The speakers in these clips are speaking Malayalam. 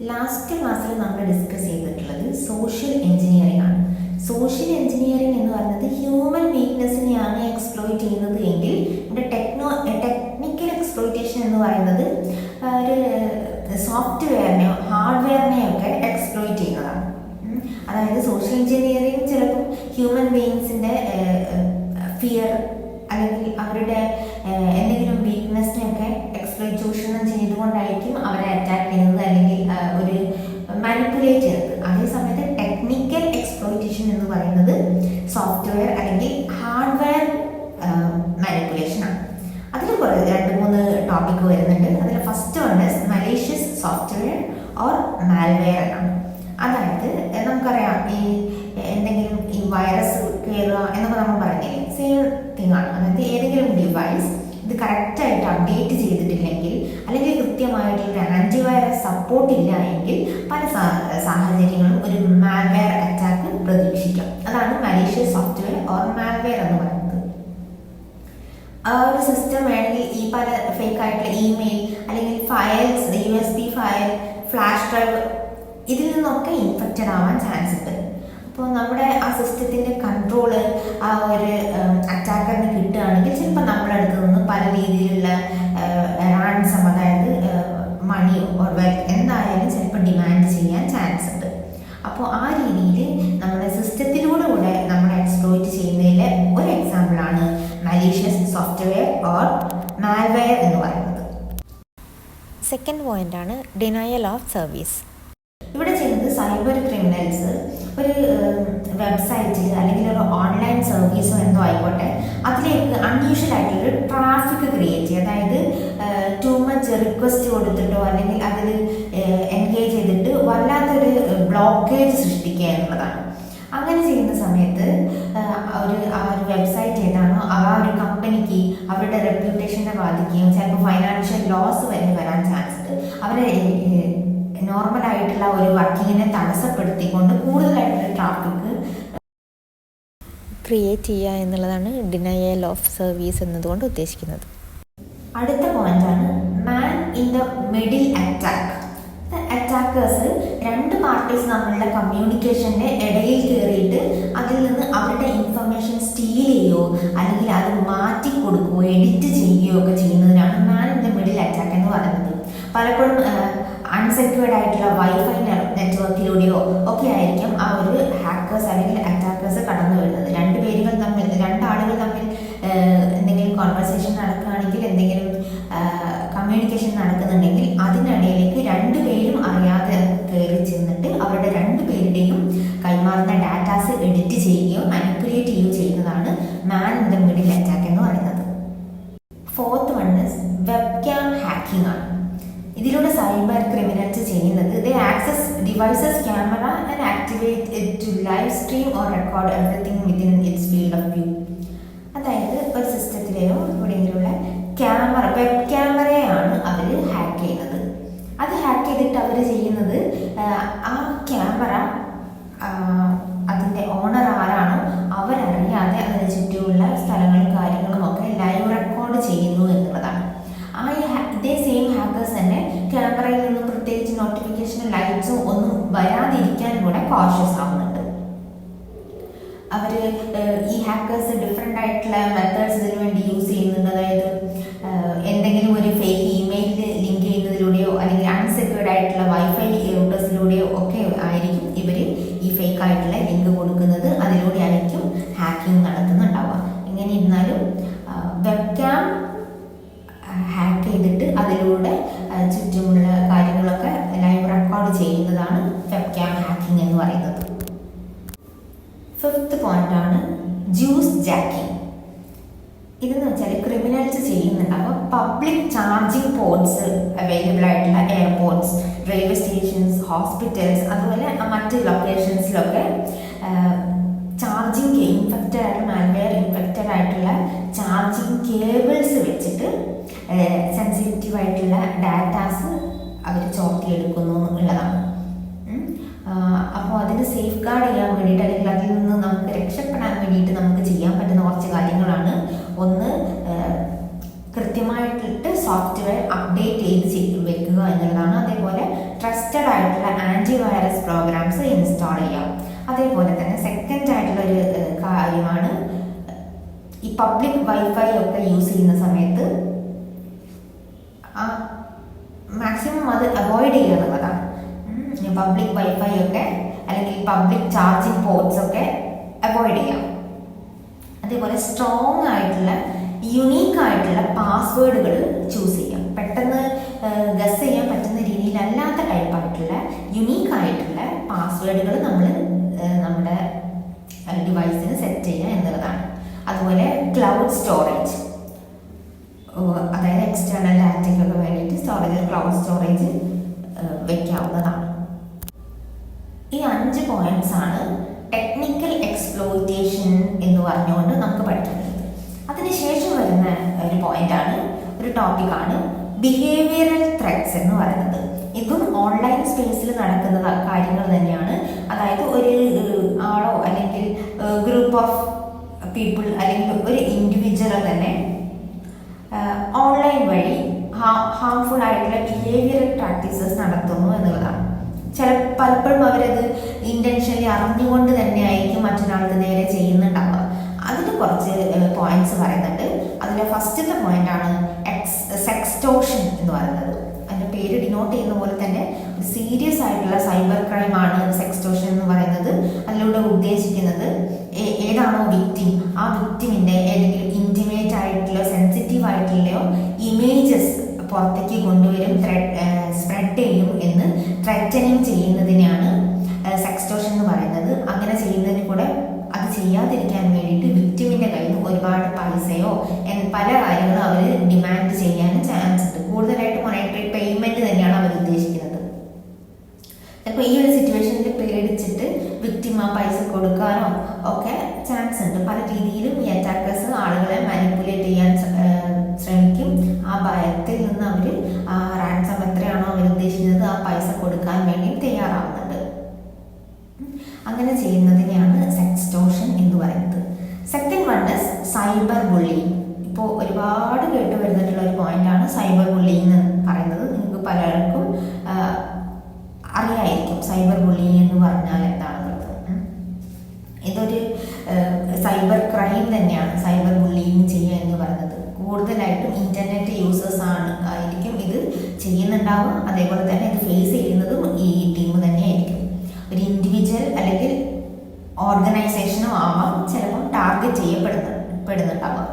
ലാസ്റ്റ് ക്ലാസ്സിൽ നമ്മൾ ഡിസ്കസ് ചെയ്തിട്ടുള്ളത് സോഷ്യൽ എഞ്ചിനീയറിംഗ് ആണ്. സോഷ്യൽ എഞ്ചിനീയറിംഗ് എന്ന് പറയുന്നത് ഹ്യൂമൻ വീക്ക്നെസ്സിനെയാണ് എക്സ്പ്ലോയിറ്റ് ചെയ്യുന്നത് എങ്കിൽ ഇവിടെ ടെക്നിക്കൽ എക്സ്പ്ലോയിറ്റേഷൻ എന്ന് പറയുന്നത് ഒരു സോഫ്റ്റ്വെയറിനെയോ ഹാർഡ്വെയറിനെയോ ഒക്കെ എക്സ്പ്ലോയിറ്റ് ചെയ്യുന്നതാണ്. അതായത് സോഷ്യൽ എഞ്ചിനീയറിംഗ് ചിലപ്പോൾ ഹ്യൂമൻ ബീയിങ്സിൻ്റെ ഫിയർ അല്ലെങ്കിൽ അവരുടെ എന്തെങ്കിലും വീക്ക്നെസ്സിനെയൊക്കെ ചൂഷണം ചെയ്തുകൊണ്ടായിരിക്കും അവരെ അറ്റാക്ക് ചെയ്യുന്നത് അല്ലെങ്കിൽ ഒരു മാനിപ്പുലേറ്റ് ചെയ്യുന്നത്. അതേസമയത്ത് ടെക്നിക്കൽ എക്സ്പ്ലോയിറ്റേഷൻ എന്ന് പറയുന്നത് സോഫ്റ്റ്വെയർ അല്ലെങ്കിൽ ഹാർഡ്വെയർ മാനിപ്പുലേഷൻ ആണ്. അതിൽ രണ്ട് മൂന്ന് ടോപ്പിക് വരുന്നുണ്ട്. അതിൽ first one malicious software or malware എന്നാണ്. അതായത് നമുക്കറിയാം ഈ എന്തെങ്കിലും ഈ വൈറസ് കയറുക എന്നൊക്കെ നമ്മൾ പറഞ്ഞില്ലേ, സെയിം തിങ് ആണ്. അതായത് ഏതെങ്കിലും ഡിവൈസ് ഇത് കറക്റ്റായിട്ട് അപ്ഡേറ്റ് ചെയ്തിട്ടില്ലെങ്കിൽ അല്ലെങ്കിൽ കൃത്യമായിട്ടുള്ള ആൻറ്റിവൈറസ് സപ്പോർട്ട് ഇല്ല എങ്കിൽ പല സാഹചര്യങ്ങളും ഒരു മാൽവെയർ അറ്റാക്ക് പ്രതീക്ഷിക്കാം. അതാണ് മലീഷ്യസ് സോഫ്റ്റ്വെയർ ഓർ മാൽവെയർ എന്ന് പറയുന്നത്. ആ ഒരു സിസ്റ്റം വേണമെങ്കിൽ ഈ പല ഫേക്ക് ആയിട്ടുള്ള ഇമെയിൽ അല്ലെങ്കിൽ files, USB file, flash drive ഇതിൽ നിന്നൊക്കെ ഇൻഫെക്റ്റഡ് ആവാൻ ചാൻസ് ഉണ്ട്. അപ്പോൾ നമ്മുടെ ആ സിസ്റ്റത്തിൻ്റെ കൺട്രോള് ആ ഒരു അറ്റാക്കറിന് കിട്ടുകയാണെങ്കിൽ ചിലപ്പോൾ നമ്മുടെ അടുത്ത് നിന്ന് പല രീതിയിലുള്ള റാൻസം, അതായത് മണിയോ ഓർ വെൽത്ത് എന്തായാലും ചിലപ്പോൾ ഡിമാൻഡ് ചെയ്യാൻ ചാൻസ് ഉണ്ട്. അപ്പോൾ ആ രീതിയിൽ നമ്മുടെ സിസ്റ്റത്തിലൂടെ കൂടെ നമ്മൾ എക്സ്പ്ലോയിറ്റ് ചെയ്യുന്നതിലെ ഒരു എക്സാമ്പിളാണ് മലീഷ്യസ് സോഫ്റ്റ്വെയർ ഓർ മാൽവെയർ എന്ന് പറയുന്നത്. സെക്കൻഡ് പോയിന്റാണ് ഡിനയൽ ഓഫ് സർവീസ്. ഇവിടെ ചെയ്യുന്നത് സൈബർ ക്രിമിനൽസ് ഒരു വെബ്സൈറ്റിൽ അല്ലെങ്കിൽ ഒരു ഓൺലൈൻ സർവീസോ എന്തോ ആയിക്കോട്ടെ അതിലേക്ക് അൺയൂഷ്വൽ ആയിട്ടുള്ള ട്രാഫിക് ക്രിയേറ്റ് ചെയ്യുക. അതായത് ടു മച്ച് റിക്വസ്റ്റ് കൊടുത്തിട്ടോ അല്ലെങ്കിൽ അതിൽ എൻഗേജ് ചെയ്തിട്ട് വല്ലാത്തൊരു ബ്ലോക്കേജ് സൃഷ്ടിക്കുക എന്നുള്ളതാണ്. അങ്ങനെ ചെയ്യുന്ന സമയത്ത് ആ ഒരു വെബ്സൈറ്റ് ഏതാണോ ആ ഒരു കമ്പനിക്ക് അവരുടെ റെപ്യൂട്ടേഷനെ ബാധിക്കുകയും ചിലപ്പോൾ ഫൈനാൻഷ്യൽ ലോസ് വരെ വരാൻ ചാൻസ് ഉണ്ട്. അവരെ നോർമലായിട്ടുള്ള ഒരു വർക്കിങ്ങിനെ തടസ്സപ്പെടുത്തിക്കൊണ്ട് കൂടുതലായിട്ടുള്ള ട്രാഫിക് ക്രിയേറ്റ് ചെയ്യുക എന്നുള്ളതാണ് ഡിനയൽ ഓഫ് സർവീസ് എന്നതുകൊണ്ട് ഉദ്ദേശിക്കുന്നത്. അടുത്ത പോയിന്റാണ് മാൻ in the middle attack. Attackers രണ്ട് പാർട്ടീസ് തമ്മിലുള്ള കമ്മ്യൂണിക്കേഷൻ്റെ ഇടയിൽ കയറിയിട്ട് അതിൽ നിന്ന് അവരുടെ ഇൻഫർമേഷൻ സ്റ്റീൽ ചെയ്യുകയോ അല്ലെങ്കിൽ അത് മാറ്റി കൊടുക്കുകയോ എഡിറ്റ് ചെയ്യുകയോ ഒക്കെ ചെയ്യുന്നതിനാണ് മാൻ ഇൻ ദ മിഡിൽ അറ്റാക്ക് എന്ന് പറയുന്നത്. പലപ്പോഴും അൺസെക്യൂർഡ് ആയിട്ടുള്ള വൈഫൈ നെറ്റ്വർക്കിലൂടെയോ ഒക്കെ ആയിരിക്കും ആ ഒരു ഹാക്കേഴ്സ് അല്ലെങ്കിൽ അറ്റാക്കേഴ്സ് കടന്നു വരുന്നത്. രണ്ടാളുകൾ തമ്മിൽ എന്തെങ്കിലും കോൺവെർസേഷൻ നടക്കുകയാണെങ്കിൽ, എന്തെങ്കിലും കമ്മ്യൂണിക്കേഷൻ നടക്കുന്നുണ്ടെങ്കിൽ അതിനിടയിലേക്ക് രണ്ടുപേരും അറിയാതെ കയറി ചെന്നിട്ട് അവരുടെ രണ്ടുപേരുടെയും കൈമാറുന്ന ഡാറ്റാസ് എഡിറ്റ് ചെയ്യുകയോ മാനിപ്പുലേറ്റ് ചെയ്യുകയോ ചെയ്യുന്നതാണ് man in the middle attack എന്ന് പറയുന്നത്. Fourth one is webcam hacking ആണ്. ഇതിലൂടെ സൈബർ ക്രിമിനൽസ് ചെയ്യുന്നത് they access devices camera and activate it to live stream or record everything within its field of view. അതായത് ഒരു സിസ്റ്റത്തിലെയോ എവിടെയെങ്കിലുള്ള വെബ് ക്യാമറയാണ് അവർ ഹാക്ക് ചെയ്യുന്നത്. അത് ഹാക്ക് ചെയ്തിട്ട് അവർ ചെയ്യുന്നത് ആ ക്യാമറ അതിൻ്റെ ഓണർ ആരാണോ അവരറിയാതെ അതിന് ചുറ്റുമുള്ള സ്ഥലങ്ങളും കാര്യങ്ങളും ഒക്കെ ലൈവ് റെക്കോർഡ് ചെയ്യുന്നു എന്നുള്ളതാണ്. ഇതേ സെയിം ഹാക്കേഴ്സ് തന്നെ ക്യാമറയിൽ നിന്നും പ്രത്യേകിച്ച് നോട്ടിഫിക്കേഷനും ലൈറ്റ്സും ഒന്നും വരാതിരിക്കാൻ കൂടെ കോഷ്യസ് ആവുന്നുണ്ട്. അവർ ഈ ഹാക്കേഴ്സ് ഡിഫറെൻ്റ് ആയിട്ടുള്ള മെത്തേഡ്സ് ഇതിനു വേണ്ടി യൂസ് ചെയ്യുന്നുണ്ട്. അതായത് എന്തെങ്കിലും ഒരു ഫേക്ക് ഇമെയിൽ ലിങ്ക് ചെയ്യുന്നതിലൂടെയോ അല്ലെങ്കിൽ അൺസെക്യൂർഡ് ആയിട്ടുള്ള വൈഫൈ റൂട്ടേഴ്സിലൂടെയോ ഒക്കെ ആയിരിക്കും ഇവർ ഈ ഫേക്ക് ആയിട്ടുള്ള ലിങ്ക് കൊടുക്കുന്നത്. അതിലൂടെ ആയിരിക്കും ഹാക്കിംഗ് നടത്തുന്നുണ്ടാവുക. എങ്ങനെ ഇരുന്നാലും വെബ്കാം ഹാക്ക് ചെയ്തിട്ട് അതിലൂടെ ചുറ്റുമുള്ള കാര്യങ്ങളൊക്കെ ലൈവ് റെക്കോർഡ് ചെയ്യുന്നതാണ് വെബ്കാം ഹാക്കിംഗ് എന്ന് പറയുന്നത്. ഫിഫ്ത്ത് പോയിന്റാണ് ജ്യൂസ് ജാക്കിംഗ്. ഇതെന്ന് വെച്ചാൽ ക്രിമിനൽസ് ചെയ്യുന്നുണ്ട്. അപ്പോൾ പബ്ലിക് ചാർജിങ് പോർട്സ് അവൈലബിൾ ആയിട്ടുള്ള എയർപോർട്ട്സ്, റെയിൽവേ സ്റ്റേഷൻസ്, ഹോസ്പിറ്റൽസ്, അതുപോലെ മറ്റ് ലൊക്കേഷൻസിലൊക്കെ ചാർജിങ് മാൽവെയർ ഇൻഫെക്റ്റഡ് ആയിട്ടുള്ള ചാർജിങ് കേബിൾസ് വെച്ചിട്ട് സെൻസിറ്റീവ് ആയിട്ടുള്ള ഡാറ്റാസ് അവർ ചോർത്തിയെടുക്കുന്നു എന്നുള്ളതാണ്. അപ്പോൾ അതിന് സേഫ് ഗാർഡ് ചെയ്യാൻ വേണ്ടിയിട്ട് അല്ലെങ്കിൽ അതിൽ നിന്ന് നമുക്ക് രക്ഷപ്പെടാൻ വേണ്ടിയിട്ട് നമുക്ക് ചെയ്യാൻ പറ്റുന്ന കുറച്ച് കാര്യങ്ങളാണ്. ഒന്ന്, കൃത്യമായിട്ട് സോഫ്റ്റ്വെയർ അപ്ഡേറ്റ് ചെയ്ത് വെക്കുക എന്നുള്ളതാണ്. അതേപോലെ ട്രസ്റ്റഡ് ആയിട്ടുള്ള ആയിട്ടുള്ള ആൻറ്റിവൈറസ് പ്രോഗ്രാംസ് ഇൻസ്റ്റാൾ ചെയ്യാം. അതേപോലെ തന്നെ സെക്കൻഡ് ആയിട്ടുള്ള ഒരു കാര്യമാണ് ഈ പബ്ലിക് വൈഫൈ ഒക്കെ യൂസ് ചെയ്യുന്ന സമയത്ത് മാക്സിമം അത് അവോയ്ഡ് ചെയ്യുക എന്നുള്ളതാണ്. പബ്ലിക് വൈഫൈ ഒക്കെ അല്ലെങ്കിൽ പബ്ലിക് ചാർജിങ് പോർട്ട്സ് ഒക്കെ അവോയ്ഡ് ചെയ്യാം. അതേപോലെ സ്ട്രോങ് ആയിട്ടുള്ള യുണീക്ക് ആയിട്ടുള്ള പാസ്വേഡുകൾ ചൂസ് ചെയ്യാം. പെട്ടെന്ന് ഗസ് ചെയ്യാൻ പറ്റുന്ന രീതിയിലല്ലാത്ത ടൈപ്പായിട്ടുള്ള യുണീക്ക് ആയിട്ടുള്ള പാസ്വേഡുകൾ നമ്മൾ നമ്മുടെ ഡിവൈസിന് സെറ്റ് ചെയ്യുക എന്നുള്ളതാണ്. അതുപോലെ ക്ലൗഡ് സ്റ്റോറേജ്, അതായത് എക്സ്റ്റേണൽ ഡാറ്റയ്ക്കൊക്കെ വേണ്ടിയിട്ട് ക്ലൗഡ് സ്റ്റോറേജ് വെക്കാവുന്നതാണ്. ഈ 5 പോയിന്റ്സ് ആണ് ടെക്നിക്കൽ എക്സ്പ്ലോയിറ്റേഷൻ എന്ന് പറഞ്ഞുകൊണ്ട് നമുക്ക് പഠിക്കേണ്ടത്. അതിനുശേഷം വരുന്ന ഒരു ടോപ്പിക്കാണ് ബിഹേവിയറൽ ത്രെറ്റ്സ് എന്ന് പറയുന്നത്. ഇതും ഓൺലൈൻ സ്പേസിൽ നടക്കുന്ന കാര്യങ്ങൾ തന്നെയാണ്. അതായത് ഒരു ആളോ അല്ലെങ്കിൽ ഗ്രൂപ്പ് ഓഫ് പീപ്പിൾ അല്ലെങ്കിൽ ഒരു ഇൻഡിവിജ്വലോ തന്നെ ഓൺലൈൻ വഴി ഹാർംഫുൾ ആയിട്ടുള്ള ബിഹേവിയറൽ പ്രാക്ടീസസ് നടത്തുന്നു എന്നുള്ളതാണ്. പലപ്പോഴും അവരത് ഇന്റൻഷനലി അറിഞ്ഞുകൊണ്ട് തന്നെ ആയിരിക്കും മറ്റൊരാൾക്ക് നേരെ ചെയ്യുന്നുണ്ടാവുക. അതിന് കുറച്ച് പോയിന്റ്സ് പറയുന്നുണ്ട്. അതിലെ ഫസ്റ്റത്തെ പോയിന്റ് ആണ് സെക്സ്റ്റോഷൻ എന്ന് പറയുന്നത്. അതിന്റെ പേര് ഡിനോട്ട് ചെയ്യുന്ന പോലെ തന്നെ സീരിയസ് ആയിട്ടുള്ള സൈബർ ക്രൈം ആണ് സെക്സ്റ്റോഷൻ എന്ന് പറയുന്നത്. അതിലൂടെ ഉദ്ദേശിക്കുന്നത് ഏതാണോ വിക്ടിം, ആ വിക്ടിമിന്റെ ഏതെങ്കിലും ഇന്റിമേറ്റ് ആയിട്ടുള്ള സെൻസിറ്റീവ് ആയിട്ടുള്ളയോ ഇമേജസ് പുറത്തേക്ക് കൊണ്ടുവരും, സ്പ്രെഡ് ചെയ്യും എന്ന് ത്രെറ്റനിങ് ചെയ്യുന്നതിനെയാണ് സെക്സ്റ്റോഷൻ എന്ന് പറയുന്നത്. അങ്ങനെ ചെയ്യുന്നതിന് കൂടെ അത് ചെയ്യാതിരിക്കാൻ വേണ്ടിയിട്ട് വിക്ടിമിന്റെ കയ്യിൽ നിന്ന് ഒരുപാട് പൈസയോ പല കാര്യങ്ങളും അവർ ഡിമാൻഡ് ചെയ്യാനും ചാൻസ് ഉണ്ട്. കൂടുതലായിട്ട് മോണിറ്ററി പേയ്മെന്റ് തന്നെയാണ് അവർ ഉദ്ദേശിക്കുന്നത്. ചിലപ്പോൾ ഈ ഒരു സിറ്റുവേഷനിൽ പേടിച്ചിട്ട് വിക്ടിം ആ പൈസ കൊടുക്കാനോ ഒക്കെ ചാൻസ് ഉണ്ട്. പല രീതിയിലും ഈ അറ്റാക്കേഴ്സ് ആളുകളെ മാനിപ്പുലേറ്റ് ചെയ്യാൻ ശ്രമിക്കും. ആ ഭയത്തിൽ നിന്ന് അവർ റാൻസം എത്രയാണോ അവർ ഉദ്ദേശിക്കുന്നത് ആ പൈസ കൊടുക്കാൻ വേണ്ടി തയ്യാറാവുന്നുണ്ട്. അങ്ങനെ ചെയ്യുന്നതിനെയാണ് സെക്സ്റ്റോഷൻ എന്ന് പറയുന്നത്. Second one is cyber bullying. ഇപ്പോൾ ഒരുപാട് കേട്ട് വരുന്നിട്ടുള്ള ഒരു പോയിന്റാണ് സൈബർ ബുള്ളിങ് എന്ന് പറയുന്നത്. നിങ്ങൾക്ക് പലർക്കും അറിയായിരിക്കും സൈബർ ബുള്ളിങ് എന്ന് പറഞ്ഞാൽ എന്താണെന്നുള്ളത്. ഇതൊരു സൈബർ ക്രൈം തന്നെയാണ് സൈബർ ബുള്ളിങ് ചെയ്യുക എന്ന് പറയുന്നത്. കൂടുതലായിട്ടും ഇന്റർനെറ്റ് യൂസേഴ്സ് ആയിരിക്കും ഇത് ചെയ്യുന്നുണ്ടാവുക. അതേപോലെ തന്നെ ഇത് ഫേസ് ചെയ്യുന്നതും ഈ ടീം തന്നെയായിരിക്കും. ഒരു ഇൻഡിവിജ്വൽ അല്ലെങ്കിൽ ഓർഗനൈസേഷനോ ആവാം ചിലപ്പോൾ ടാർഗറ്റ് ചെയ്യപ്പെടുന്നുണ്ടാവുക.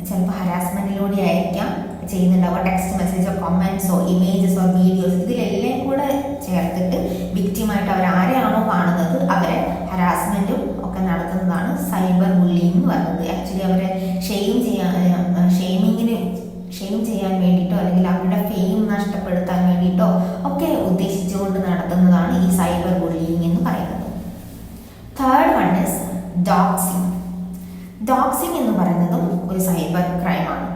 ചിലപ്പോൾ ഹരാസ്മെന്റിലൂടെ ആയിരിക്കാം ചെയ്യുന്നുണ്ടാവുക. ടെക്സ്റ്റ് മെസ്സേജോ കമന്റ്സോ ഇമേജസോ വീഡിയോസ് ഇതിലെല്ലാം കൂടെ ചേർത്തിട്ട് വിക്ടിമായിട്ട് അവർ ആരെയാണോ കാണുന്നത് അവരെ ഹരാസ്മെന്റും ഒക്കെ നടത്തുന്നതാണ് സൈബർ ബുള്ളിങ് എന്ന് പറയുന്നത്. ആക്ച്വലി അവരെ ഷെയിം ചെയ്യാൻ വേണ്ടിയിട്ടോ അല്ലെങ്കിൽ അവരുടെ ഫെയിം നഷ്ടപ്പെടുത്താൻ വേണ്ടിയിട്ടോ ഒക്കെ ഉദ്ദേശിച്ചുകൊണ്ട് നടത്തുന്നതാണ് ഈ സൈബർ ബുള്ളിങ് എന്ന് പറയുന്നത്. Third one is doxing. Doxing എന്ന് പറയുന്നതും ഒരു സൈബർ ക്രൈമാണ്.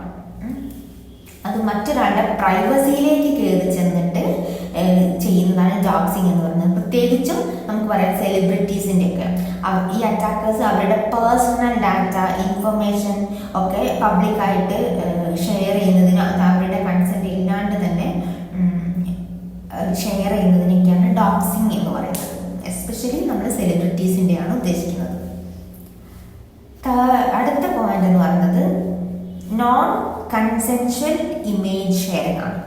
അത് മറ്റൊരാളുടെ പ്രൈവസിയിലേക്ക് കയറി ചെന്നിട്ട് ചെയ്യുന്നതാണ് ഡോക്സിങ് എന്ന് പറയുന്നത്. പ്രത്യേകിച്ചും നമുക്ക് പറയാം സെലിബ്രിറ്റീസിൻ്റെ ഒക്കെ ഈ അറ്റാക്കേഴ്സ് അവരുടെ പേഴ്സണൽ ഡാറ്റ ഇൻഫർമേഷൻ ഒക്കെ പബ്ലിക്കായിട്ട് ഷെയർ ചെയ്യുന്നതിന് അവരുടെ കൺസെന്റ് ഇല്ലാണ്ട് തന്നെ ഷെയർ ചെയ്യുന്നതിനൊക്കെയാണ് ഡോക്സിങ് എന്ന് പറയുന്നത്. എസ്പെഷ്യലി നമ്മൾ സെലിബ്രിറ്റീസിൻ്റെയാണ് ഉദ്ദേശിക്കുന്നത്. അടുത്ത പോയിന്റ് എന്ന് പറയുന്നത് നോൺ കൺസെൻഷ്വൽ ഇമേജ് ഷെയറിംഗ് ആണ്.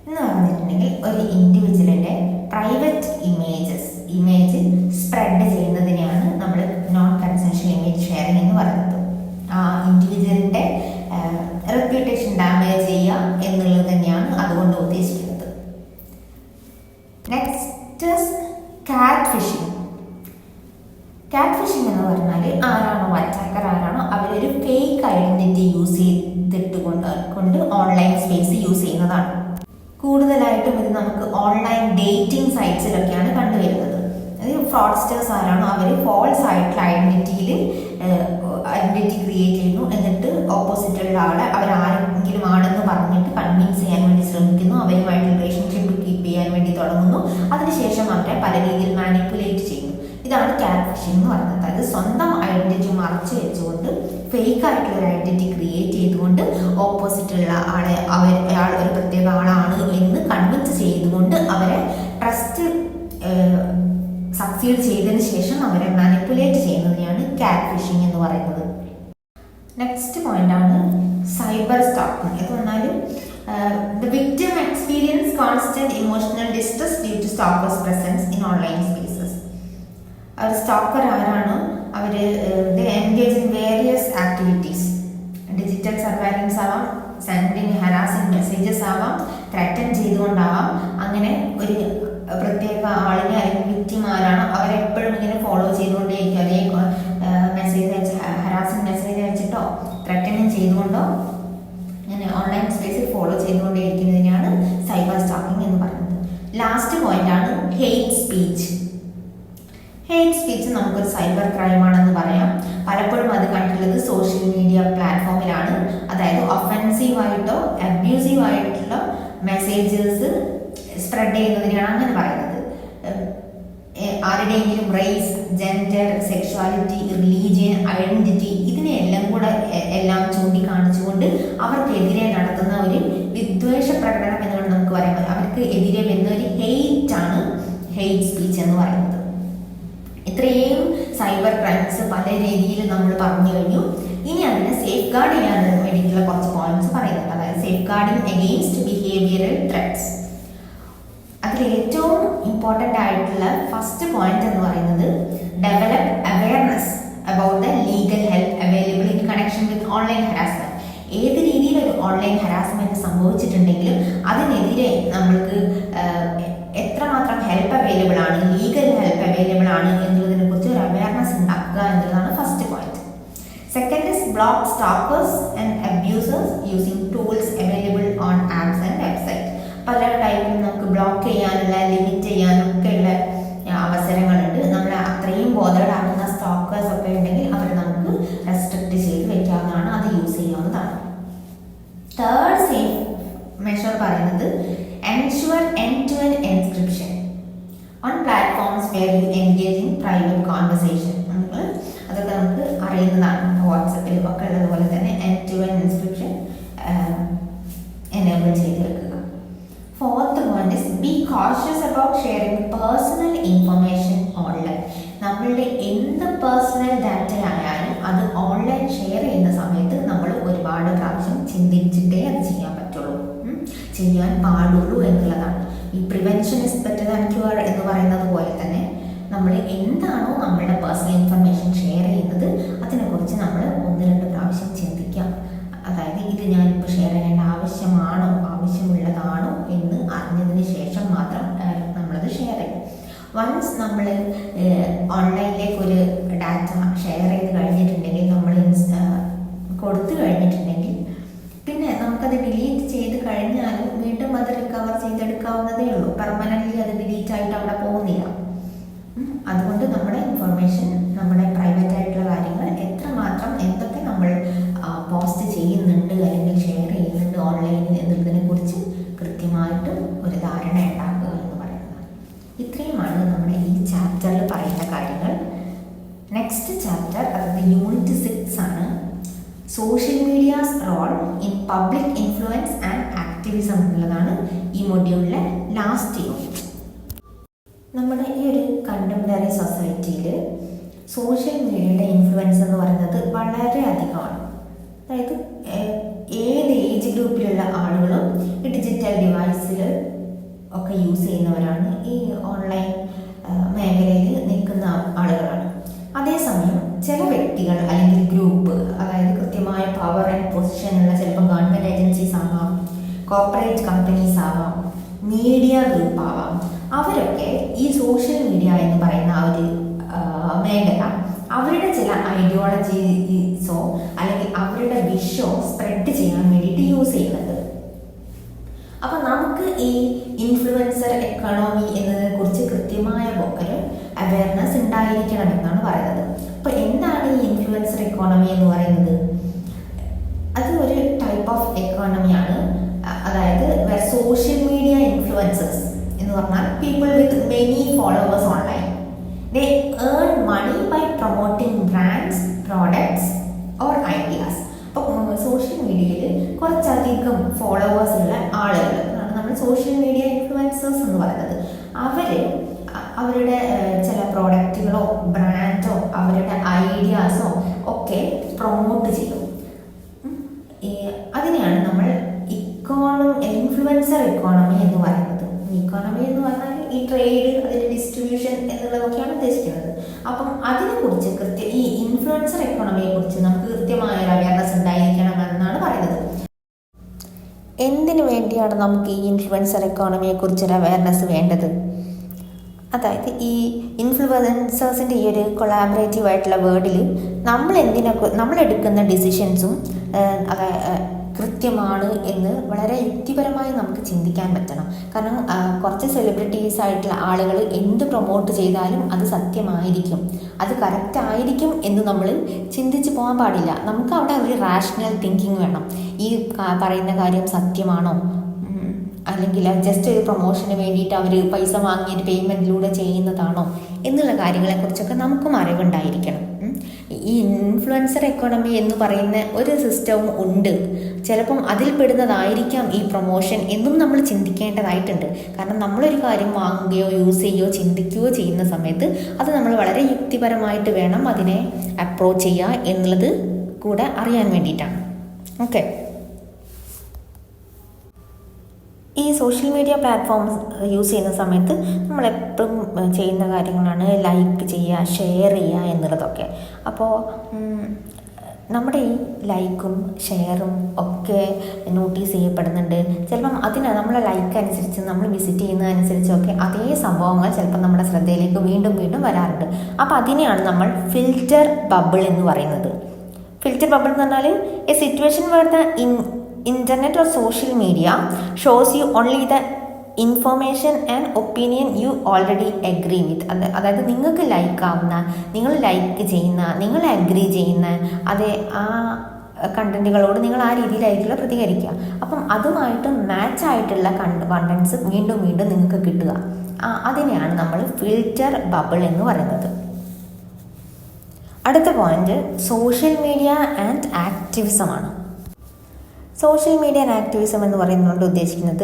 എന്ന് പറഞ്ഞിട്ടുണ്ടെങ്കിൽ ഒരു ഇൻഡിവിജ്വലിന്റെ പ്രൈവറ്റ് ഇമേജ് സ്പ്രെഡ് ചെയ്യുന്നതിനെയാണ് നമ്മൾ നോൺ കൺസെൻഷ്വൽ ഇമേജ് ഷെയറിംഗ് എന്ന് പറയുന്നത്. ആ ഇൻഡിവിജ്വലിന്റെ റെപ്യൂട്ടേഷൻ ഡാമേജ് ചെയ്യുക എന്നുള്ളത് തന്നെയാണ് അതുകൊണ്ട് ഉദ്ദേശിക്കുന്നത്. നെക്സ്റ്റ് കാറ്റ് ഫിഷിംഗ്. കാറ്റ് ഫിഷിംഗ് എന്ന് പറഞ്ഞാൽ അറ്റാക്കർ ആരാണോ അവരൊരു ഫേക്ക് ഐഡന്റിറ്റി യൂസ് ചെയ്തിട്ട് കൊണ്ട് ഓൺലൈൻ സ്പേസ് യൂസ് ചെയ്യുന്നതാണ്. കൂടുതലായിട്ടും ഇത് നമുക്ക് ഓൺലൈൻ ഡേറ്റിംഗ് സൈറ്റ്സിലൊക്കെയാണ് കണ്ടുവരുന്നത്. അതായത് ഫ്രോഡ്സ്റ്റേഴ്സ് ആരാണോ അവർ ഫോൾസ് ആയിട്ടുള്ള ഐഡന്റിറ്റി ക്രിയേറ്റ് ചെയ്യുന്നു. എന്നിട്ട് ഓപ്പോസിറ്റുള്ള ആളെ അവരാരെങ്കിലും ആണെന്ന് പറഞ്ഞിട്ട് കൺവിൻസ് ചെയ്യാൻ വേണ്ടി ശ്രമിക്കുന്നു. അവരുമായിട്ട് റിലേഷൻഷിപ്പ് കീപ്പ് ചെയ്യാൻ വേണ്ടി തുടങ്ങുന്നു. അതിനുശേഷം അവരെ പല രീതിയിൽ മാനിപ്പുലേറ്റ് ചെയ്യുന്നു. ഇതാണ് കാറ്റ് ഫിഷിംഗ് എന്ന് പറയുന്നത്. അതായത് സ്വന്തം ഐഡന്റിറ്റി മറച്ചു വെച്ചുകൊണ്ട് ഫേക്ക് ആയിട്ടുള്ള ഒരു ഐഡന്റിറ്റി ക്രിയേറ്റ് ചെയ്തുകൊണ്ട് ഓപ്പോസിറ്റുള്ള ആളെ അയാൾ ഒരു പ്രത്യേക ആളാണ് എന്ന് കൺവിൻസ് ചെയ്തുകൊണ്ട് അവരെ stalking. ഇത് പറഞ്ഞാലും the victim experience constant emotional distress due to stalkers' presence in online spaces. അവർ സ്റ്റോക്കർ ആരാണ്? അവർ engage in various activities. Digital surveillance ആവാം, സെൻഡിങ് ഹരാസിങ് മെസ്സേജസ് ആവാം, ത്രെറ്റൻ ചെയ്തുകൊണ്ടാവാം. അങ്ങനെ ഒരു പ്രത്യേക ആളിനെ അല്ലെങ്കിൽ വിക്ടിം ആരാണ് അവരെപ്പോഴും ഇങ്ങനെ ഫോളോ ചെയ്തുകൊണ്ടേയിരിക്കും. അതേ മെസ്സേജ് അയച്ച് ഹരാസിങ് മെസ്സേജ് അയച്ചിട്ടോ ത്രെറ്റനിങ് ചെയ്തുകൊണ്ടോ അങ്ങനെ ഓൺലൈൻ സ്പേസിൽ ഫോളോ ചെയ്തുകൊണ്ടേയിരിക്കുന്നതിനാണ് സൈബർ സ്റ്റാക്കിംഗ് എന്ന് പറയുന്നത്. ലാസ്റ്റ് പോയിന്റ് ആണ് ഹെയ്റ്റ് സ്പീച്ച്. ഹെയ്റ്റ് സ്പീച്ച് നമുക്കൊരു സൈബർ ക്രൈമാണെന്ന് പറയാം. പലപ്പോഴും അത് കണ്ടുള്ളത് സോഷ്യൽ മീഡിയ പ്ലാറ്റ്ഫോമിലാണ്. അതായത് ഒഫൻസീവായിട്ടോ അബ്യൂസീവായിട്ടുള്ള മെസ്സേജസ് സ്പ്രെഡ് ചെയ്യുന്നതിനാണ് അങ്ങനെ പറയുന്നത്. ആരുടെയെങ്കിലും race, gender, sexuality, religion, identity ഇതിനെല്ലാം കൂടെ എല്ലാം ചൂണ്ടിക്കാണിച്ചുകൊണ്ട് അവർക്കെതിരെ നടത്തുന്ന ഒരു വിദ്വേഷ പ്രകടനം എന്നാണ് നമുക്ക് പറയാൻ. അവർക്ക് എതിരെ വരുന്ന ഒരു ഹെയ്റ്റ് ആണ് ഹെയ്റ്റ് സ്പീച്ച് എന്ന് പറയുന്നത്. ഇത്രയും സൈബർ ക്രൈംസ് പല രീതിയിൽ നമ്മൾ പറഞ്ഞു കഴിഞ്ഞു. ഇനി അതിനെ സേഫ് ഗാർഡ് ചെയ്യാൻ വേണ്ടിയിട്ടുള്ള കുറച്ച് പോയിന്റ്സ് പറയുന്നുണ്ട്. അതായത് safeguarding against behavioural threats. അതിൽ ഏറ്റവും ഇമ്പോർട്ടൻ്റ് ആയിട്ടുള്ള ഫസ്റ്റ് പോയിന്റ് എന്ന് പറയുന്നത് develop awareness about the legal help available in connection with online harassment. ഏത് രീതിയിൽ ഒരു ഓൺലൈൻ ഹരാസ്മെന്റ് സംഭവിച്ചിട്ടുണ്ടെങ്കിലും അതിനെതിരെ നമ്മൾക്ക് എത്രമാത്രം ഹെൽപ്പ് അവൈലബിൾ ആണ്, ലീഗൽ ഹെൽപ്പ് അവൈലബിൾ ആണ് എന്നുള്ളതിനെ കുറിച്ച് ഒരു അവയർനെസ് ഉണ്ടാക്കുക എന്നുള്ളതാണ് first point. Second is block stalkers and abusers using tools available on apps and website. പല ടൈപ്പിൽ നമുക്ക് ബ്ലോക്ക് ചെയ്യാനുള്ള, ലിമിറ്റ് ചെയ്യാനും ഒക്കെയുള്ള അവസരങ്ങളുണ്ട്. നമ്മൾ അത്രയും ബോധേഡാകുന്ന സ്റ്റോക്കേഴ്സ് ഒക്കെ ഉണ്ടെങ്കിൽ അവർ നമുക്ക് റെസ്ട്രിക്റ്റ് ചെയ്ത് വെക്കാവുന്നതാണ്, അത് യൂസ് ചെയ്യാവുന്നതാണ്. തേർഡ് സേഫ് മെഷർ പറയുന്നത് ensure end-to-end encryption on platforms where you engage in private conversation. അതൊക്കെ നമുക്ക് അറിയുന്നതാണ്. വാട്സപ്പിൽ ഒക്കെ ഉള്ളതുപോലെ തന്നെ end-to-end encryption enable ചെയ്ത് വെക്കുക. Fourth point is B cautious about sharing personal information online. നമ്മളുടെ എന്ത് പേഴ്സണൽ ഡാറ്റ ആയാലും അത് ഓൺലൈൻ ഷെയർ ചെയ്യുന്ന സമയത്ത് നമ്മൾ ഒരുപാട് പ്രാവശ്യം ചിന്തിച്ചിട്ടേ അത് ചെയ്യാൻ പറ്റുള്ളൂ, ചെയ്യാൻ പാടുള്ളൂ എന്നുള്ളതാണ്. ഈ prevention is better than cure എന്ന് പറയുന്നത് പോലെ തന്നെ നമ്മൾ എന്താണോ നമ്മളുടെ പേഴ്സണൽ ഇൻഫർമേഷൻ ഷെയർ ചെയ്യുന്നത് അതിനെക്കുറിച്ച് നമ്മൾ 1-2 പ്രാവശ്യം ചിന്തിക്കാം. അതായത് ഇത് ഞാനിപ്പോൾ ഷെയർ ചെയ്യേണ്ട ആവശ്യമുള്ളതാണോ എന്ന് അറിഞ്ഞതിന് ശേഷം മാത്രം നമ്മളത് ഷെയർ ചെയ്യും. വൺസ് നമ്മൾ ഓൺലൈനിലേക്ക് ഒരു ഡാറ്റ ഷെയർ ചെയ്ത് കഴിഞ്ഞിട്ടുണ്ടെങ്കിൽ, നമ്മൾ കൊടുത്തു കഴിഞ്ഞിട്ടുണ്ടെങ്കിൽ, പിന്നെ നമുക്കത് ഡിലീറ്റ് ചെയ്ത് കഴിഞ്ഞാലും വീണ്ടും അത് റിക്കവർ ചെയ്തെടുക്കാവുന്നതേ ഉള്ളൂ. പെർമനൻ്റ്ലി അത് ഡിലീറ്റ് ആയിട്ട് അവിടെ പോകുന്നില്ല. അതുകൊണ്ട് നമ്മുടെ ഇൻഫർമേഷൻ, നമ്മുടെ പ്രൈവറ്റ് ആയിട്ടുള്ള കാര്യങ്ങൾ എത്രമാത്രം എന്തൊക്കെ നമ്മൾ പോസ്റ്റ് ചെയ്യുന്നുണ്ട് അല്ലെങ്കിൽ ഷെയർ ചെയ്യുന്നുണ്ട് ഓൺലൈനിൽ എന്നുള്ളതിനെ കുറിച്ച് കൃത്യമായിട്ട് ഒരു ധാരണ ഉണ്ടാക്കുക എന്ന് പറയുന്നത്. ഇത്രയുമാണ് നമ്മുടെ ഈ ചാപ്റ്ററിൽ പറയുന്ന കാര്യങ്ങൾ. നെക്സ്റ്റ് ചാപ്റ്റർ അതായത് യൂണിറ്റ് 6 ആണ്. Social media's role in public influence and activism എന്നുള്ളതാണ് ഈ മൊഡ്യൂളിലെ ലാസ്റ്റ് യൂണിറ്റ്. നമ്മുടെ ഈ ഒരു കണ്ടംപററി സൊസൈറ്റിയിൽ സോഷ്യൽ മീഡിയയുടെ ഇൻഫ്ലുവൻസ് എന്ന് പറയുന്നത് വളരെ അധികമാണ്. അതായത് ഏത് ഏജ് ഗ്രൂപ്പിലുള്ള ആളുകളും ഈ ഡിജിറ്റൽ ഡിവൈസിൽ ഒക്കെ യൂസ് ചെയ്യുന്നവരാണ്, ഈ ഓൺലൈൻ മേഖലയിൽ നിൽക്കുന്ന ആളുകളാണ്. അതേസമയം ചില വ്യക്തികൾ അല്ലെങ്കിൽ ഗ്രൂപ്പ്, അതായത് കൃത്യമായ പവർ ആൻഡ് പൊസിഷനുള്ള ചിലപ്പോൾ ഗവൺമെൻറ് ഏജൻസീസ് ആവാം, കോർപ്പറേറ്റ് കമ്പനീസ് ആവാം, മീഡിയ ഗ്രൂപ്പ് ആവാം, അവരൊക്കെ ഈ സോഷ്യൽ മീഡിയ എന്ന് പറയുന്ന ആ ഒരു മേഖല അവരുടെ ചില ഐഡിയോളജീസോ അല്ലെങ്കിൽ അവരുടെ വിഷോ സ്പ്രെഡ് ചെയ്യാൻ വേണ്ടിയിട്ട് യൂസ് ചെയ്യുന്നുണ്ട്. അപ്പം നമുക്ക് ഈ ഇൻഫ്ലുവൻസർ എക്കണോമി എന്നതിനെ കുറിച്ച് കൃത്യമായ ഒരു അവയർനെസ് ഉണ്ടായിരിക്കണം എന്നാണ് പറയുന്നത്. അപ്പോൾ എന്താണ് ഈ ഇൻഫ്ലുവൻസർ എക്കോണമി എന്ന് പറയുന്നത്? അത് ഒരു ടൈപ്പ് ഓഫ് എക്കോണമിയാണ്. അതായത് സോഷ്യൽ മീഡിയ ഇൻഫ്ലുവൻസേഴ്സ് എന്ന് പറഞ്ഞാൽ people with many followers online, they earn money by promoting brands, products or ideas. അപ്പോൾ സോഷ്യൽ മീഡിയയിൽ കുറച്ചധികം ഫോളോവേഴ്സ് ഉള്ള ആളുകൾ ആണ് നമ്മൾ സോഷ്യൽ മീഡിയ ഇൻഫ്ലുവൻസേഴ്സ് എന്ന് പറയുന്നത്. അവരുടെ ചില പ്രോഡക്റ്റുകളോ ബ്രാൻഡോ അവരുടെ ഐഡിയാസോ ഒക്കെ പ്രൊമോട്ട് ചെയ്യും. അതിനെയാണ് നമ്മൾ ഇൻഫ്ലുവൻസർ എക്കോണമി എന്ന് പറയുന്നത്. ഇക്കോണമി എന്ന് പറഞ്ഞാൽ ഈ ട്രേഡ്, അതിൻ്റെ ഡിസ്ട്രിബ്യൂഷൻ എന്നുള്ളതൊക്കെയാണ് ഉദ്ദേശിക്കുന്നത്. അപ്പം അതിനെക്കുറിച്ച് ഈ ഇൻഫ്ലുവൻസർ എക്കോണമിയെ കുറിച്ച് നമുക്ക് കൃത്യമായ ഒരു അവയർനെസ് ഉണ്ടായിരിക്കണം എന്നാണ് പറയുന്നത്. എന്തിനു വേണ്ടിയാണ് നമുക്ക് ഈ ഇൻഫ്ലുവൻസർ എക്കോണമിയെ കുറിച്ചൊരു അവയർനെസ് വേണ്ടത്? അതായത് ഈ ഇൻഫ്ലുവൻസേഴ്സിൻ്റെ ഈ ഒരു കൊളാബറേറ്റീവ് ആയിട്ടുള്ള വേർഡിൽ നമ്മളെടുക്കുന്ന ഡിസിഷൻസും കൃത്യമാണ് എന്ന് വളരെ യുക്തിപരമായി നമുക്ക് ചിന്തിക്കാൻ പറ്റണം. കാരണം കുറച്ച് സെലിബ്രിറ്റീസ് ആയിട്ടുള്ള ആളുകൾ എന്ത് പ്രൊമോട്ട് ചെയ്താലും അത് സത്യമായിരിക്കും, അത് കറക്റ്റ് ആയിരിക്കും എന്ന് നമ്മൾ ചിന്തിച്ച് പോകാൻ പാടില്ല. നമുക്ക് അവിടെ ഒരു റാഷണൽ തിങ്കിങ് വേണം. ഈ പറയുന്ന കാര്യം സത്യമാണോ, അല്ലെങ്കിൽ ജസ്റ്റ് ഒരു പ്രൊമോഷന് വേണ്ടിയിട്ട് അവർ പൈസ വാങ്ങിയിട്ട് പേയ്മെൻറ്റിലൂടെ ചെയ്യുന്നതാണോ എന്നുള്ള കാര്യങ്ങളെക്കുറിച്ചൊക്കെ നമുക്കും അറിവുണ്ടായിരിക്കണം. ഈ ഇൻഫ്ലുവൻസർ എക്കോണമി എന്ന് പറയുന്ന ഒരു സിസ്റ്റവും ഉണ്ട്. ചിലപ്പം അതിൽ പെടുന്നതായിരിക്കാം ഈ പ്രൊമോഷൻ എന്നും നമ്മൾ ചിന്തിക്കേണ്ടതായിട്ടുണ്ട്. കാരണം നമ്മളൊരു കാര്യം വാങ്ങുകയോ യൂസ് ചെയ്യുകയോ ചിന്തിക്കുകയോ ചെയ്യുന്ന സമയത്ത് അത് നമ്മൾ വളരെ യുക്തിപരമായിട്ട് വേണം അതിനെ അപ്രോച്ച് ചെയ്യുക എന്നുള്ളത് കൂടെ അറിയാൻ വേണ്ടിയിട്ടാണ്. ഓക്കെ, ഈ സോഷ്യൽ മീഡിയ പ്ലാറ്റ്ഫോംസ് യൂസ് ചെയ്യുന്ന സമയത്ത് നമ്മളെപ്പോഴും ചെയ്യുന്ന കാര്യങ്ങളാണ് ലൈക്ക് ചെയ്യുക, ഷെയർ ചെയ്യുക എന്നുള്ളതൊക്കെ. അപ്പോൾ നമ്മുടെ ഈ ലൈക്കും ഷെയറും ഒക്കെ നോട്ടീസ് ചെയ്യപ്പെടുന്നുണ്ട്. ചിലപ്പം നമ്മളെ ലൈക്ക് അനുസരിച്ച് നമ്മൾ വിസിറ്റ് ചെയ്യുന്നതനുസരിച്ചൊക്കെ അതേ സംഭവങ്ങൾ ചിലപ്പം നമ്മുടെ ശ്രദ്ധയിലേക്ക് വീണ്ടും വീണ്ടും വരാറുണ്ട്. അപ്പോൾ അതിനെയാണ് നമ്മൾ ഫിൽറ്റർ ബബിൾ എന്ന് പറയുന്നത്. ഫിൽറ്റർ ബബിൾ എന്ന് പറഞ്ഞാൽ a situation where the internet or social media shows you only the information and opinion you already agree with. അതായത് നിങ്ങൾക്ക് ലൈക്കാവുന്ന, നിങ്ങൾ ലൈക്ക് ചെയ്യുന്ന, നിങ്ങൾ അഗ്രി ചെയ്യുന്ന അതേ ആ കണ്ടന്റുകളോട് നിങ്ങൾ ആ രീതിയിലായിരിക്കില്ല പ്രതികരിക്കുക. അപ്പം അതുമായിട്ട് മാച്ചായിട്ടുള്ള കണ്ടന്റ്സ് വീണ്ടും വീണ്ടും നിങ്ങൾക്ക് കിട്ടുക. അതിനെയാണ് നമ്മൾ ഫിൽറ്റർ ബബിൾ എന്ന് പറയുന്നത്. അടുത്ത പോയിന്റ് സോഷ്യൽ മീഡിയ ആൻഡ് ആക്ടിവിസമാണ്. സോഷ്യൽ മീഡിയ ആൻഡ് ആക്ടിവിസം എന്ന് പറയുന്നതുകൊണ്ട് ഉദ്ദേശിക്കുന്നത്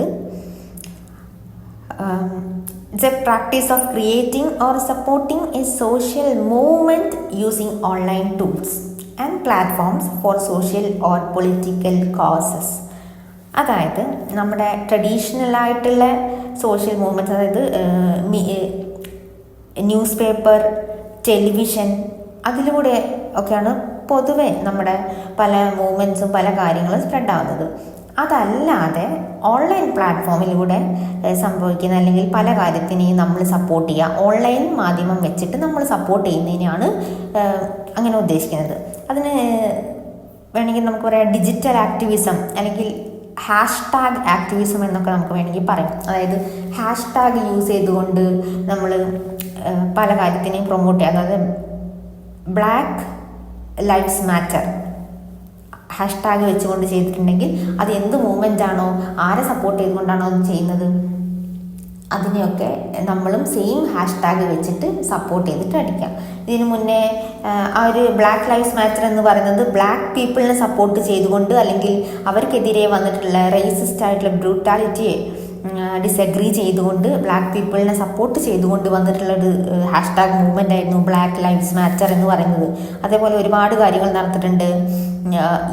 it's a practice of creating or supporting a social movement using online tools and platforms for social or political causes. അതായത് നമ്മുടെ ട്രഡീഷണലായിട്ടുള്ള സോഷ്യൽ മൂവ്മെൻറ്റ്സ്, അതായത് ന്യൂസ് പേപ്പർ, ടെലിവിഷൻ, അതിലൂടെ ഒക്കെയാണ് പൊതുവെ നമ്മുടെ പല മൂവ്മെൻറ്റ്സും പല കാര്യങ്ങളും സ്പ്രെഡ് ആവുന്നത്. അതല്ലാതെ ഓൺലൈൻ പ്ലാറ്റ്ഫോമിലൂടെ സംഭവിക്കുന്ന അല്ലെങ്കിൽ പല കാര്യത്തിനെയും നമ്മൾ സപ്പോർട്ട് ചെയ്യുക, ഓൺലൈൻ മാധ്യമം വെച്ചിട്ട് നമ്മൾ സപ്പോർട്ട് ചെയ്യുന്നതിനെയാണ് അങ്ങനെ ഉദ്ദേശിക്കുന്നത്. അതിന് വേണമെങ്കിൽ നമുക്ക് പറയാം ഡിജിറ്റൽ ആക്ടിവിസം അല്ലെങ്കിൽ #, ആക്ടിവിസം എന്നൊക്കെ നമുക്ക് വേണമെങ്കിൽ പറയാം. അതായത് #, യൂസ് ചെയ്തുകൊണ്ട് നമ്മൾ പല കാര്യത്തിനെയും പ്രൊമോട്ട് ചെയ്യുക. അതായത് ബ്ലാക്ക് ലൈവ്സ് മാറ്റർ #, വെച്ചുകൊണ്ട് ചെയ്തിട്ടുണ്ടെങ്കിൽ അത് എന്ത് മൂവ്മെൻ്റ് ആണോ, ആരെ സപ്പോർട്ട് ചെയ്തുകൊണ്ടാണോ അത് ചെയ്യുന്നത്, അതിനെയൊക്കെ നമ്മളും സെയിം #, വെച്ചിട്ട് സപ്പോർട്ട് ചെയ്തിട്ട് അടിക്കാം. ഇതിനു മുന്നേ ആ ഒരു ബ്ലാക്ക് ലൈവ്സ് മാറ്റർ എന്ന് പറയുന്നത് ബ്ലാക്ക് പീപ്പിളിനെ സപ്പോർട്ട് ചെയ്തുകൊണ്ട് അല്ലെങ്കിൽ അവർക്കെതിരെ വന്നിട്ടുള്ള റേസിസ്റ്റ് ആയിട്ടുള്ള ബ്രൂട്ടാലിറ്റിയെ ഡിസഗ്രി ചെയ്തുകൊണ്ട് ബ്ലാക്ക് പീപ്പിളിനെ സപ്പോർട്ട് ചെയ്തുകൊണ്ട് വന്നിട്ടുള്ളൊരു #, മൂവ്മെൻ്റ് ആയിരുന്നു ബ്ലാക്ക് ലൈവ്സ് മാറ്റർ എന്ന് പറയുന്നത്. അതേപോലെ ഒരുപാട് കാര്യങ്ങൾ നടന്നിട്ടുണ്ട്.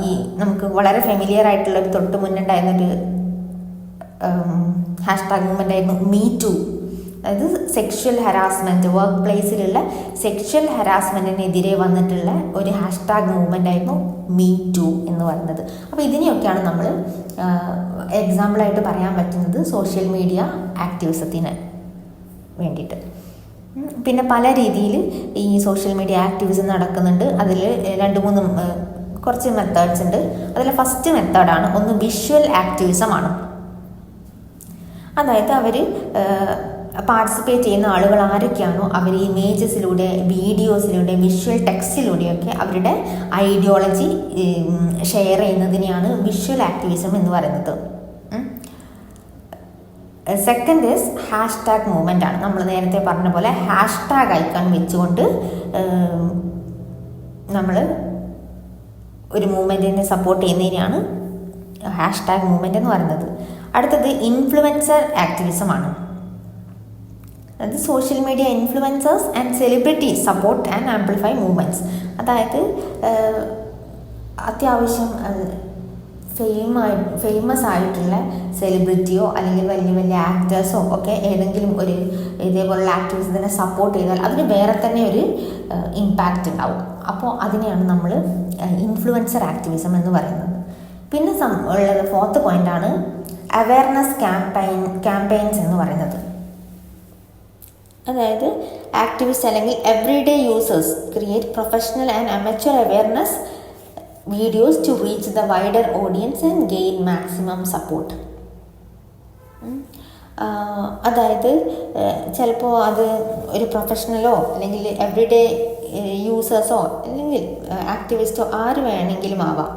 ഈ നമുക്ക് വളരെ ഫെമിലിയർ ആയിട്ടുള്ളൊരു തൊട്ട് മുന്നുണ്ടായിരുന്നൊരു #, മൂവ്മെൻ്റ് ആയിരുന്നു മീ ടു. അതായത് സെക്ഷൽ ഹരാസ്മെൻറ്റ്, വർക്ക് പ്ലേസിലുള്ള സെക്ഷൽ ഹരാസ്മെൻറ്റിനെതിരെ വന്നിട്ടുള്ള ഒരു #, മൂവ്മെൻ്റ് ആയിരുന്നു മീ ടു എന്ന് പറയുന്നത്. അപ്പോൾ ഇതിനെയൊക്കെയാണ് നമ്മൾ എക്സാമ്പിളായിട്ട് പറയാൻ പറ്റുന്നത് സോഷ്യൽ മീഡിയ ആക്ടിവിസത്തിന് വേണ്ടിയിട്ട്. പിന്നെ പല രീതിയിൽ ഈ സോഷ്യൽ മീഡിയ ആക്ടിവിസം നടക്കുന്നുണ്ട്. അതിൽ 2-3 കുറച്ച് മെത്തേഡ്സ് ഉണ്ട്. അതിൽ ഫസ്റ്റ് മെത്തേഡാണ് ഒന്ന് വിഷ്വൽ ആക്ടിവിസമാണ്. അതായത് അവർ പാർട്ടിസിപ്പേറ്റ് ചെയ്യുന്ന ആളുകൾ ആരൊക്കെയാണോ അവർ ഇമേജസിലൂടെ, വീഡിയോസിലൂടെ, വിഷ്വൽ ടെക്സ്റ്റിലൂടെയൊക്കെ അവരുടെ ഐഡിയോളജി ഷെയർ ചെയ്യുന്നതിനെയാണ് വിഷ്വൽ ആക്ടിവിസം എന്ന് പറയുന്നത്. സെക്കൻഡ് ഈസ് #, മൂവ്മെൻ്റ് ആണ്. നമ്മൾ നേരത്തെ പറഞ്ഞ പോലെ #, ഐക്കൺ വെച്ചുകൊണ്ട് നമ്മൾ ഒരു മൂവ്മെൻറ്റിനെ സപ്പോർട്ട് ചെയ്യുന്നതിനെയാണ് #, മൂവ്മെൻ്റ് എന്ന് പറയുന്നത്. അടുത്തത് ഇൻഫ്ലുവൻസർ ആക്ടിവിസമാണ്. അതായത് social media influencers and celebrities support and amplify movements. അതായത് അത്യാവശ്യം ഫേമസ് ആയിട്ടുള്ള സെലിബ്രിറ്റിയോ അല്ലെങ്കിൽ വലിയ വലിയ ആക്ടേഴ്സോ ഒക്കെ ഏതെങ്കിലും ഒരു ഇതേപോലുള്ള ആക്ടിവിസത്തിനെ സപ്പോർട്ട് ചെയ്താൽ അതിന് വേറെ തന്നെ ഒരു ഇമ്പാക്റ്റ് ഉണ്ടാവും. അപ്പോൾ അതിനെയാണ് നമ്മൾ ഇൻഫ്ലുവൻസർ ആക്ടിവിസം എന്ന് പറയുന്നത്. പിന്നെ ഉള്ളത് 4th പോയിൻ്റാണ് അവയർനെസ് ക്യാമ്പയിൻസ് എന്ന് പറയുന്നത്. അതായത് ആക്ടിവിസ്റ്റ് അല്ലെങ്കിൽ everyday users create professional and amateur awareness videos to reach the wider audience and gain maximum support. അതായത് ചിലപ്പോൾ അത് ഒരു പ്രൊഫഷണലോ അല്ലെങ്കിൽ എവറിഡേ യൂസേഴ്സോ അല്ലെങ്കിൽ ആക്ടിവിസ്റ്റോ ആര് വേണമെങ്കിലും ആവാം.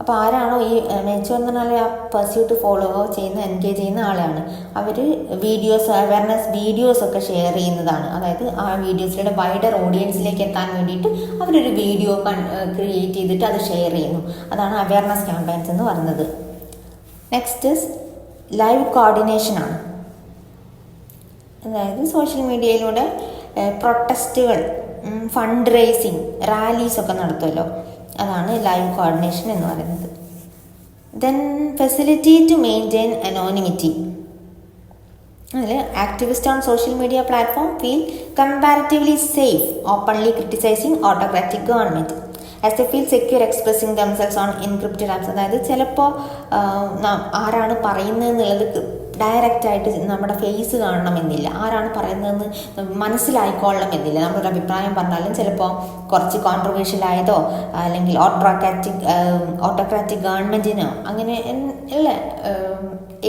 അപ്പോൾ ആരാണോ ഈ മെച്ചുവർ എന്ന് പറഞ്ഞാൽ ആ പെർസ്യൂട്ട് ഫോളോ ചെയ്യുന്ന എൻഗേജ് ചെയ്യുന്ന ആളാണ്. അവർ വീഡിയോസ് അവയർനെസ് വീഡിയോസൊക്കെ ഷെയർ ചെയ്യുന്നതാണ്. അതായത് ആ വീഡിയോസിലൂടെ വൈഡർ ഓഡിയൻസിലേക്ക് എത്താൻ വേണ്ടിയിട്ട് അവരൊരു വീഡിയോ ക്രിയേറ്റ് ചെയ്തിട്ട് അത് ഷെയർ ചെയ്യുന്നു. അതാണ് അവയർനെസ് ക്യാമ്പയിൻസ് എന്ന് പറയുന്നത്. നെക്സ്റ്റ് ലൈവ് കോർഡിനേഷനാണ്. അതായത് സോഷ്യൽ മീഡിയയിലൂടെ പ്രൊട്ടസ്റ്റുകൾ, ഫണ്ട് റേസിങ്, റാലീസൊക്കെ നടത്തുമല്ലോ, അതാണ് ലൈവ് കോർഡിനേഷൻ എന്ന് പറയുന്നത്. Then facility to maintain anonymity. അതിൽ activist on social media platform feel comparatively safe openly criticizing autocratic government as they feel secure expressing themselves on encrypted apps. അതായത് ചിലപ്പോൾ ആരാണ് പറയുന്നത് എന്നുള്ളത് ഡയറക്റ്റായിട്ട് നമ്മുടെ ഫേസ് കാണണമെന്നില്ല, ആരാണ് പറയുന്നതെന്ന് മനസ്സിലായിക്കൊള്ളണമെന്നില്ല. നമ്മളൊരു അഭിപ്രായം പറഞ്ഞാലും ചിലപ്പോൾ കുറച്ച് കോൺട്രവേഴ്ഷ്യൽ ആയതോ അല്ലെങ്കിൽ ഓട്ടോക്രാറ്റിക് ഗവൺമെൻറ്റിനോ അങ്ങനെ ഉള്ള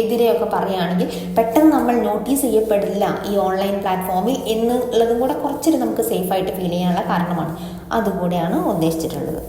എതിരെയൊക്കെ പറയുകയാണെങ്കിൽ പെട്ടെന്ന് നമ്മൾ നോട്ടീസ് ചെയ്യപ്പെടില്ല ഈ ഓൺലൈൻ പ്ലാറ്റ്ഫോമിൽ എന്നുള്ളതും കൂടെ കുറച്ചൊരു നമുക്ക് സേഫായിട്ട് ഫീൽ ചെയ്യാനുള്ള കാരണമാണ്. അതുകൂടെയാണ് ഉദ്ദേശിച്ചിട്ടുള്ളത്.